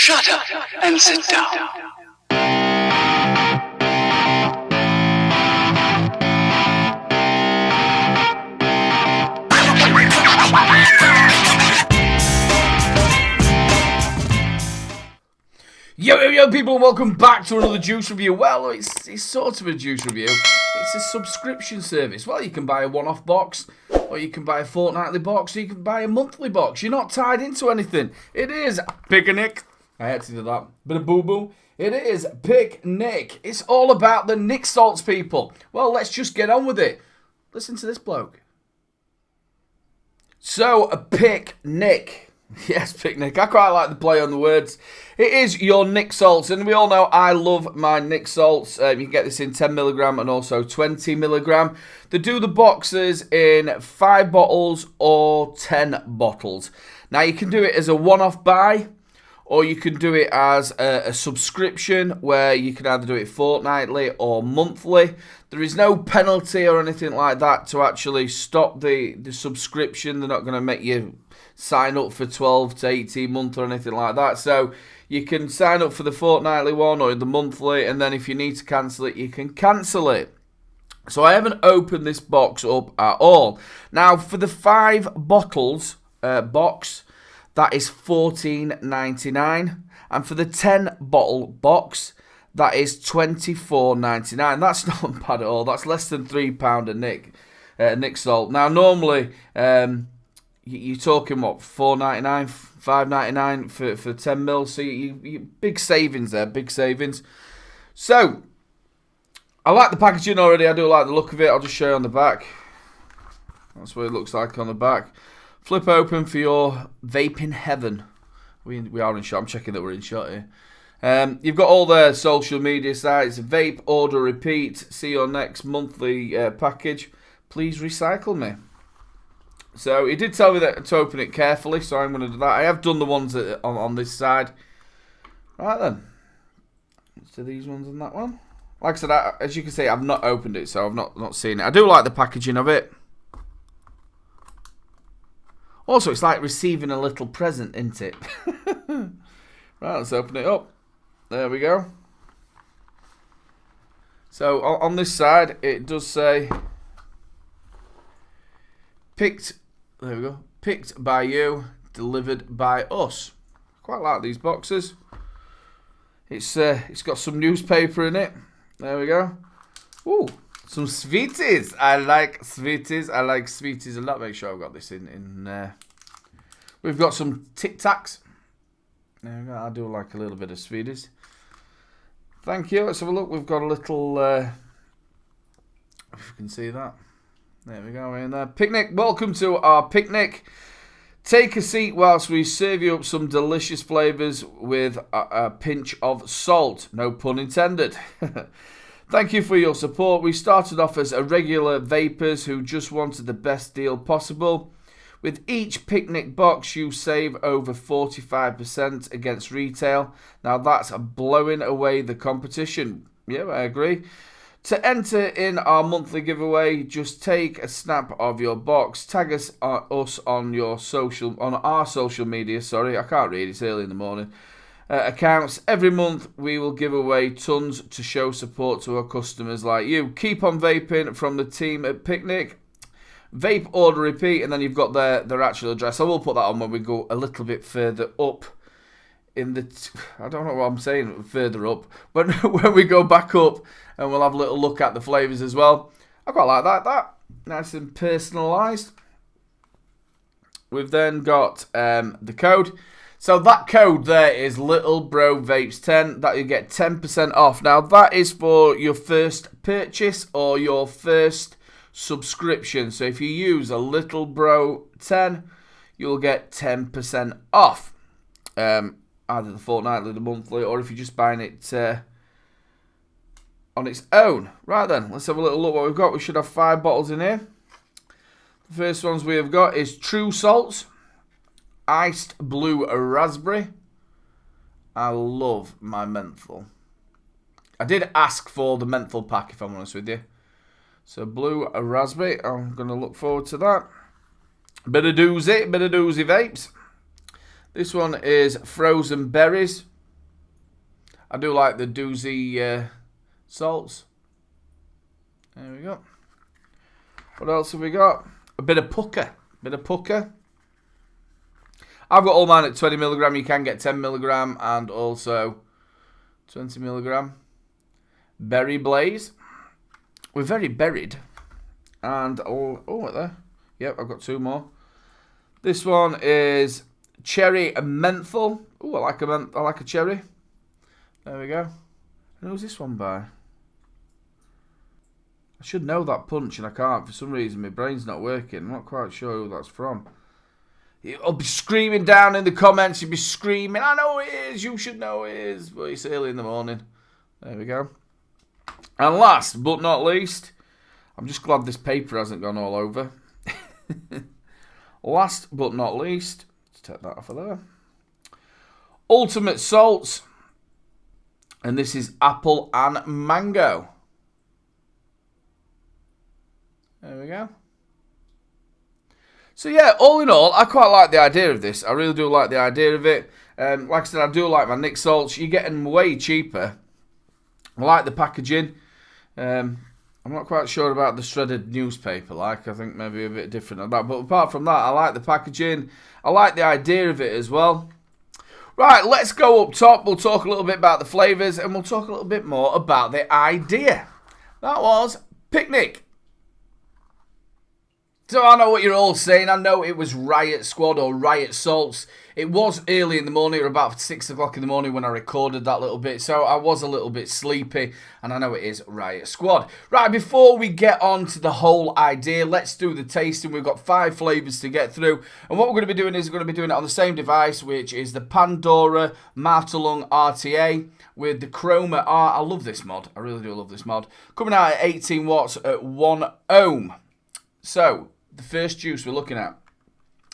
Shut up and sit down. Yo, people, welcome back to another juice review. Well, it's sort of a juice review. It's a subscription service. Well, you can buy a one-off box, or you can buy a fortnightly box, or you can buy a monthly box. You're not tied into anything. It is Picknic Nic. I had to do that. Bit of boo-boo. It is Picknic Nic. It's all about the Nic salts, people. Well, let's just get on with it. Listen to this bloke. So, a Picknic. Yes, Picknic. I quite like the play on the words. It is your Nic salts, and we all know I love my Nic salts. You can get this in 10mg and also 20mg. They do the boxes in 5 bottles or 10 bottles. Now, you can do it as a one-off buy, or you can do it as a subscription where you can either do it fortnightly or monthly. There is no penalty or anything like that to actually stop the subscription. They're not going to make you sign up for 12 to 18 months or anything like that. So you can sign up for the fortnightly one or the monthly, and then if you need to cancel it, you can cancel it. So I haven't opened this box up at all. Now, for the 5 bottles box, that is $14.99, and for the 10 bottle box, that is $24.99. That's not bad at all. That's less than £3 a Nic salt. Now, normally, you're talking what, $4.99, $5.99 for 10 mil. So you big savings there, big savings. So I like the packaging already. I do like the look of it. I'll just show you on the back. That's what it looks like on the back. Flip open for your vape in heaven. We are in shot. I'm checking that we're in shot here. You've got all their social media sites. Vape, order, repeat. See your next monthly package. Please recycle me. So he did tell me that to open it carefully, so I'm going to do that. I have done the ones on this side. Right then. Let's do these ones and that one. Like I said, as you can see, I've not opened it, so I've not seen it. I do like the packaging of it. Also, it's like receiving a little present, isn't it? Right, let's open it up. There we go. So on this side, it does say picked. There we go. Picked by you, delivered by us. Quite like these boxes. It's got some newspaper in it. There we go. Ooh, some sweeties. I like sweeties. I like sweeties a lot. Make sure I've got this in. We've got some Tic Tacs. There we go. I do like a little bit of sweeties. Thank you. Let's have a look. We've got a little. If you can see that. There we go, in there. Picnic, welcome to our picnic. Take a seat whilst we serve you up some delicious flavours with a pinch of salt. No pun intended. Thank you for your support. We started off as regular vapors who just wanted the best deal possible. With each picnic box, you save over 45% against retail. Now that's blowing away the competition. Yeah, I agree. To enter in our monthly giveaway, just take a snap of your box, tag us on our social media. Sorry, I can't read. It's early in the morning. Accounts. Every month we will give away tons to show support to our customers like you. Keep on vaping from the team at Picnic. Vape, order, repeat, and then you've got their actual address. I will put that on when we go a little bit further up. I don't know what I'm saying, further up. But when we go back up, and we'll have a little look at the flavours as well. I quite like that. Nice and personalised. We've then got the code. So that code there is littlebrovapes10. That you get 10% off. Now that is for your first purchase or your first subscription. So if you use a littlebro10, you'll get 10% off. Either the fortnightly, the monthly, or if you're just buying it on its own. Right then, let's have a little look what we've got. We should have 5 bottles in here. The first ones we have got is True Salts, Iced Blue Raspberry. I love my menthol. I did ask for the menthol pack, if I'm honest with you. So Blue Raspberry, I'm going to look forward to that. Bit of doozy vapes. This one is Frozen Berries. I do like the doozy salts. There we go. What else have we got? A bit of pucker. I've got all mine at 20 milligram. You can get 10 milligram and also 20 milligram. Berry Blaze. We're very berried. And what there? Yep, I've got 2 more. This one is Cherry and Menthol. Oh, I like a cherry. There we go. And who's this one by? I should know that punch and I can't. For some reason, my brain's not working. I'm not quite sure who that's from. You'll be screaming down in the comments. You'll be screaming, I know it is. You should know it is. But it's early in the morning. There we go. And last but not least, I'm just glad this paper hasn't gone all over. Last but not least, let's take that off of there. Ultimate Salts. And this is apple and mango. There we go. So yeah, all in all, I quite like the idea of this. I really do like the idea of it. Like I said, I do like my Nic salts. You're getting way cheaper. I like the packaging. I'm not quite sure about the shredded newspaper. I think maybe a bit different than that. But apart from that, I like the packaging. I like the idea of it as well. Right, let's go up top. We'll talk a little bit about the flavours and we'll talk a little bit more about the idea. That was Picknic. So I know what you're all saying. I know it was Riot Squad or Riot Salts. It was early in the morning, or about 6 o'clock in the morning when I recorded that little bit. So I was a little bit sleepy, and I know it is Riot Squad. Right, before we get on to the whole idea, let's do the tasting. We've got 5 flavours to get through. And what we're going to be doing is we're going to be doing it on the same device, which is the Pandora Martelung RTA with the Chroma R. I love this mod. I really do love this mod. Coming out at 18 watts at 1 ohm. So, the first juice we're looking at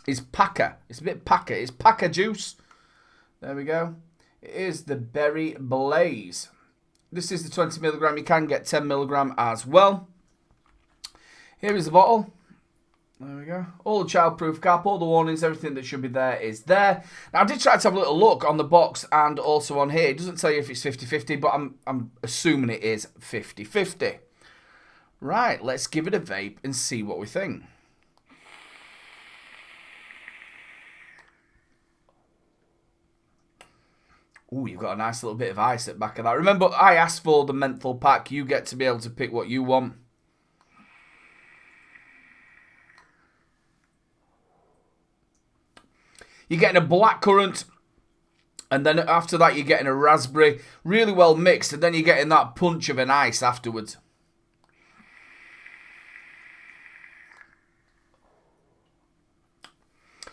is Packer. It's a bit Packer. It's Packer juice. There we go. It is the Berry Blaze. This is the 20 milligram. You can get 10 milligram as well. Here is the bottle. There we go. All the childproof cap, all the warnings, everything that should be there is there. Now, I did try to have a little look on the box and also on here. It doesn't tell you if it's 50-50, but I'm assuming it is 50-50. Right, let's give it a vape and see what we think. Ooh, you've got a nice little bit of ice at the back of that. Remember, I asked for the menthol pack. You get to be able to pick what you want. You're getting a blackcurrant, and then after that you're getting a raspberry. Really well mixed, and then you're getting that punch of an ice afterwards.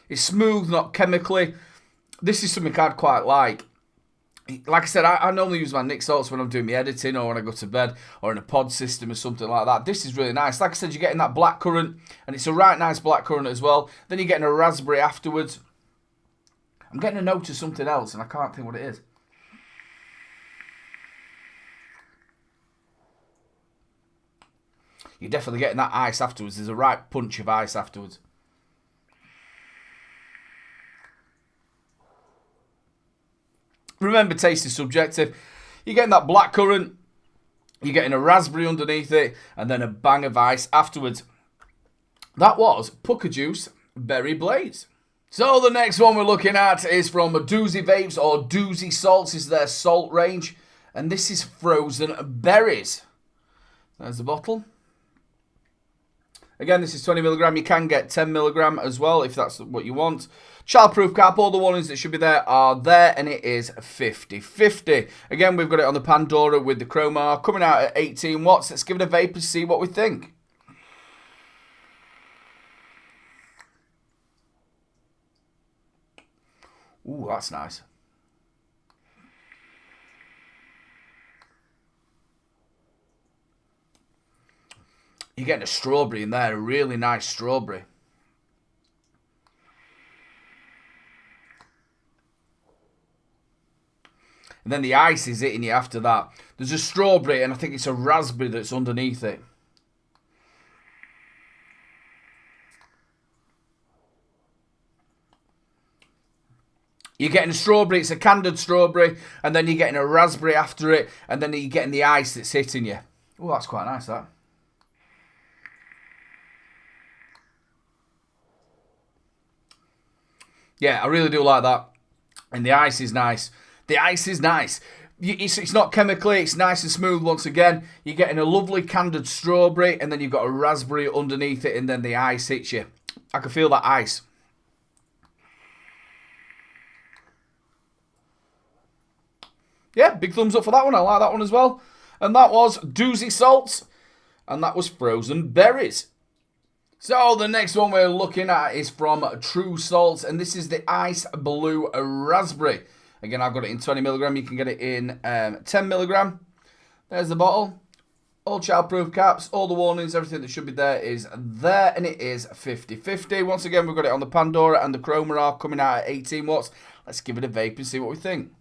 It's smooth, not chemically. This is something I'd quite like. Like I said, I normally use my Nic salts when I'm doing my editing or when I go to bed or in a pod system or something like that. This is really nice. Like I said, you're getting that blackcurrant, and it's a right nice blackcurrant as well. Then you're getting a raspberry afterwards. I'm getting a note of something else, and I can't think what it is. You're definitely getting that ice afterwards. There's a right punch of ice afterwards. Remember, taste is subjective. You're getting that blackcurrant, you're getting a raspberry underneath it, and then a bang of ice afterwards. That was Pucker Juice Berry Blaze. So the next one we're looking at is from Doozy Vapes or Doozy Salts. This is their salt range, and this is frozen berries. There's the bottle. Again, this is 20 milligram. You can get 10 milligram as well if that's what you want. Childproof cap, all the warnings that should be there are there, and it is 50-50. Again, we've got it on the Pandora with the Chroma coming out at 18 watts. Let's give it a vape and see what we think. Ooh, that's nice. You're getting a strawberry in there, a really nice strawberry. And then the ice is hitting you after that. There's a strawberry, and I think it's a raspberry that's underneath it. You're getting a strawberry, it's a candied strawberry, and then you're getting a raspberry after it, and then you're getting the ice that's hitting you. Oh, that's quite nice, that. Yeah, I really do like that. And the ice is nice. The ice is nice. It's not chemically, it's nice and smooth once again. You're getting a lovely candied strawberry, and then you've got a raspberry underneath it, and then the ice hits you. I can feel that ice. Yeah, big thumbs up for that one. I like that one as well. And that was Doozy Salts. And that was Frozen Berries. So the next one we're looking at is from True Salts. And this is the Ice Blue Raspberry. Again, I've got it in 20mg. You can get it in 10mg. There's the bottle. All childproof caps. All the warnings. Everything that should be there is there. And it is 50/50. Once again, we've got it on the Pandora. And the Chroma are coming out at 18 watts. Let's give it a vape and see what we think.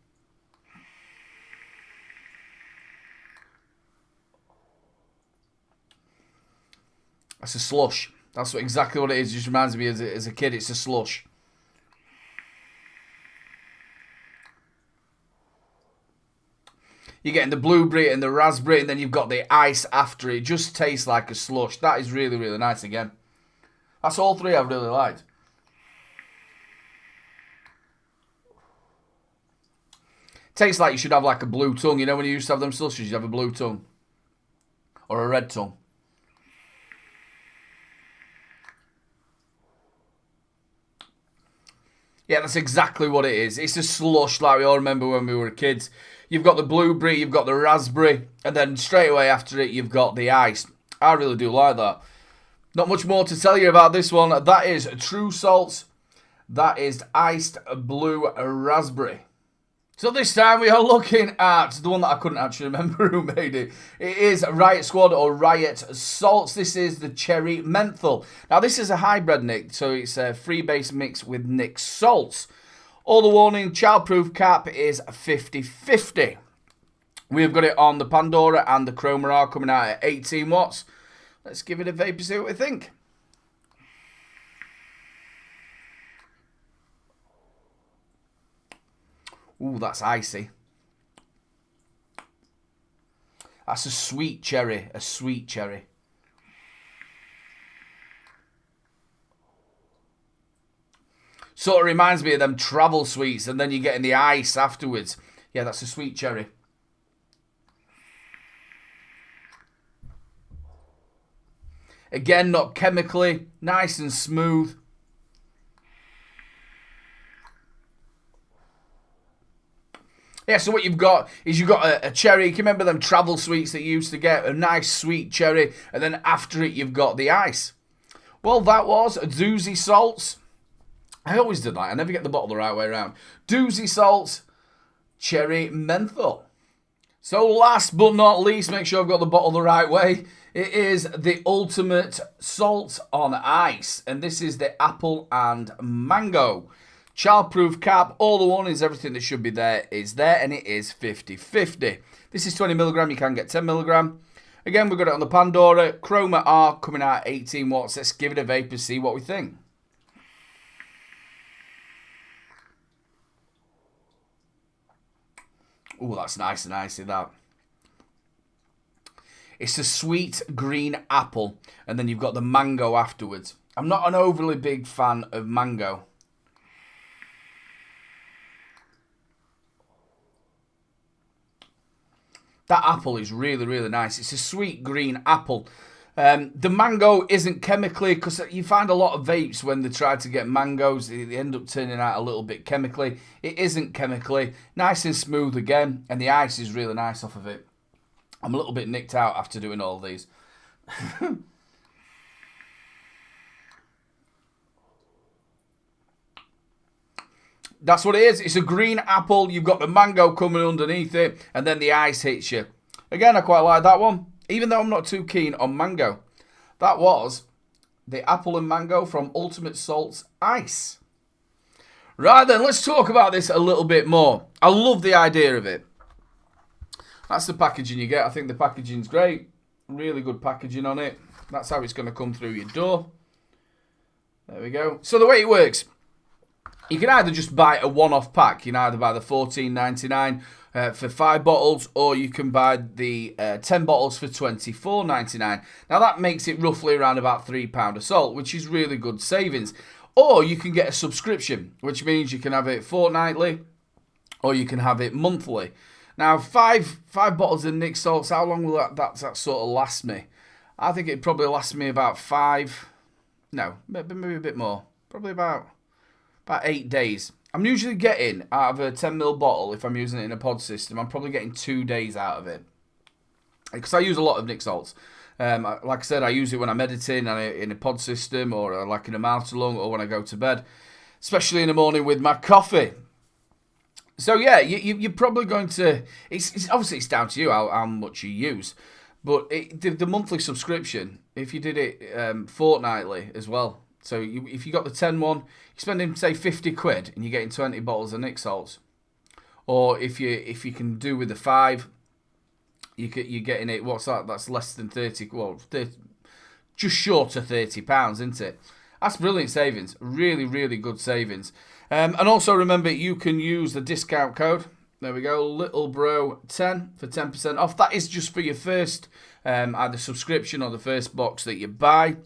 It's a slush. That's exactly what it is. It just reminds me as a kid, it's a slush. You're getting the blueberry and the raspberry, and then you've got the ice after it. It just tastes like a slush. That is really, really nice again. That's all three I've really liked. Tastes like you should have like a blue tongue. You know when you used to have them slushes, you have a blue tongue. Or a red tongue. Yeah, that's exactly what it is. It's a slush like we all remember when we were kids. You've got the blueberry, you've got the raspberry, and then straight away after it, you've got the ice. I really do like that. Not much more to tell you about this one. That is True Salts. That is Iced Blue Raspberry. So this time we are looking at the one that I couldn't actually remember who made it. It is Riot Squad or Riot Salts. This is the Cherry Menthol. Now this is a hybrid Nic, so it's a freebase mix with Nic salts. All the warning, childproof cap is 50/50. We've got it on the Pandora and the Chroma are coming out at 18 watts. Let's give it a vape and see what we think. Ooh, that's icy. That's a sweet cherry. A sweet cherry. Sort of reminds me of them travel sweets, and then you're getting the ice afterwards. Yeah, that's a sweet cherry. Again, not chemically. Nice and smooth. Yeah, so what you've got is you've got a cherry. Can you remember them travel sweets that you used to get? A nice sweet cherry. And then after it, you've got the ice. Well, that was Doozy Salts. I always do that. I never get the bottle the right way around. Doozy Salts, Cherry Menthol. So last but not least, make sure I've got the bottle the right way. It is the Ultimate Salt on Ice. And this is the Apple and Mango. Childproof cap, all the warnings, everything that should be there is there, and it is 50/50. This is 20mg, you can get 10mg. Again, we've got it on the Pandora. Chroma R coming out at 18 watts. Let's give it a vape and see what we think. Oh, that's nice and icy, that. It's a sweet green apple, and then you've got the mango afterwards. I'm not an overly big fan of mango. That apple is really, really nice. It's a sweet green apple. The mango isn't chemically, because you find a lot of vapes when they try to get mangoes, they end up turning out a little bit chemically. It isn't chemically. Nice and smooth again, and the ice is really nice off of it. I'm a little bit nicked out after doing all these. That's what it is. It's a green apple. You've got the mango coming underneath it, and then the ice hits you. Again, I quite like that one, even though I'm not too keen on mango. That was the apple and mango from Ultimate Salts Ice. Right then, let's talk about this a little bit more. I love the idea of it. That's the packaging you get. I think the packaging's great. Really good packaging on it. That's how it's going to come through your door. There we go. So the way it works, You can either just buy a one-off pack. You can either buy the $14.99 for 5 bottles, or you can buy the 10 bottles for $24.99. Now that makes it roughly around about £3 a salt, which is really good savings. Or you can get a subscription, which means you can have it fortnightly, or you can have it monthly. Now, five bottles of Nic salts, how long will that sort of last me? I think it'd probably last me about maybe a bit more. Probably about 8 days. I'm usually getting, out of a 10ml bottle, if I'm using it in a pod system, I'm probably getting 2 days out of it. Because I use a lot of Nic salts. Like I said, I use it when I'm editing in a pod system, or like in a mouth-to-lung, or when I go to bed. Especially in the morning with my coffee. So yeah, you're probably going to. It's obviously it's down to you how much you use, but the monthly subscription, if you did it fortnightly as well. So if you got the 10 one, you're spending say £50 and you're getting 20 bottles of Nic salts. Or if you can do with the 5, you're getting it. What's that? That's less than 30. Well, just short of £30, isn't it? That's brilliant savings. Really, really good savings. And also remember, you can use the discount code. There we go, littlebro10 for 10% off. That is just for your first either subscription or the first box that you buy.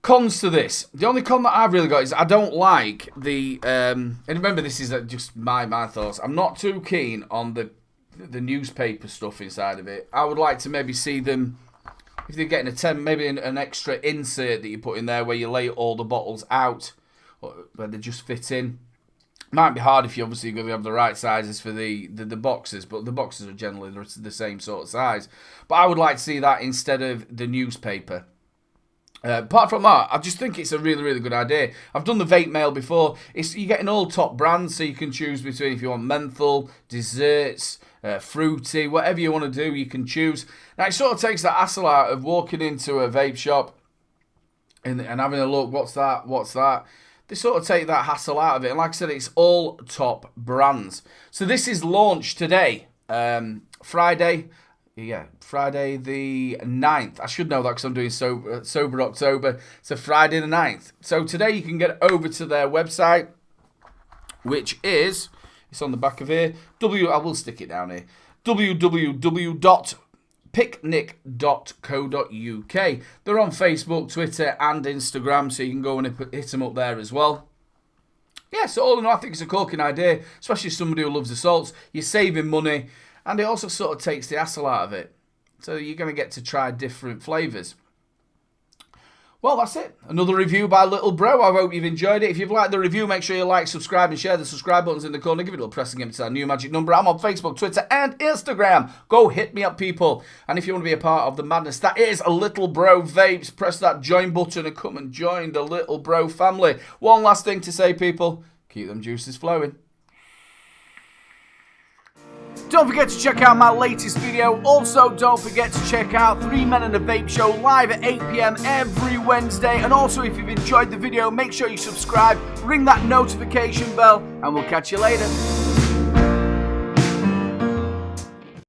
Cons to this. The only con that I've really got is I don't like the... and remember, this is just my thoughts. I'm not too keen on the newspaper stuff inside of it. I would like to maybe see them... If they're getting a 10, maybe an extra insert that you put in there where you lay all the bottles out, where they just fit in. Might be hard if you obviously going to have the right sizes for the boxes, but the boxes are generally the same sort of size. But I would like to see that instead of the newspaper. Apart from that, I just think it's a really, really good idea. I've done the vape mail before. You're getting all top brands, so you can choose between if you want menthol, desserts, fruity, whatever you want to do, you can choose. Now, it sort of takes that hassle out of walking into a vape shop and having a look, what's that? They sort of take that hassle out of it. And like I said, it's all top brands. So this is launched today, Friday the 9th. I should know that because I'm doing Sober October. So Friday the 9th. So today you can get over to their website, which is, it's on the back of here, I will stick it down here, www.picknic.co.uk. They're on Facebook, Twitter and Instagram, so you can go and hit them up there as well. Yeah, so all in all, I think it's a corking idea, especially somebody who loves the salts. You're saving money, and it also sort of takes the hassle out of it. So you're going to get to try different flavours. Well, that's it. Another review by Little Bro. I hope you've enjoyed it. If you've liked the review, make sure you like, subscribe, and share. The subscribe button's in the corner. Give it a little press and give it to that new magic number. I'm on Facebook, Twitter, and Instagram. Go hit me up, people. And if you want to be a part of the madness, that is a Little Bro Vapes. Press that join button and come and join the Little Bro family. One last thing to say, people. Keep them juices flowing. Don't forget to check out my latest video. Also, don't forget to check out 3 Men and a Vape Show live at 8 PM every Wednesday. And also, if you've enjoyed the video, make sure you subscribe, ring that notification bell, and we'll catch you later.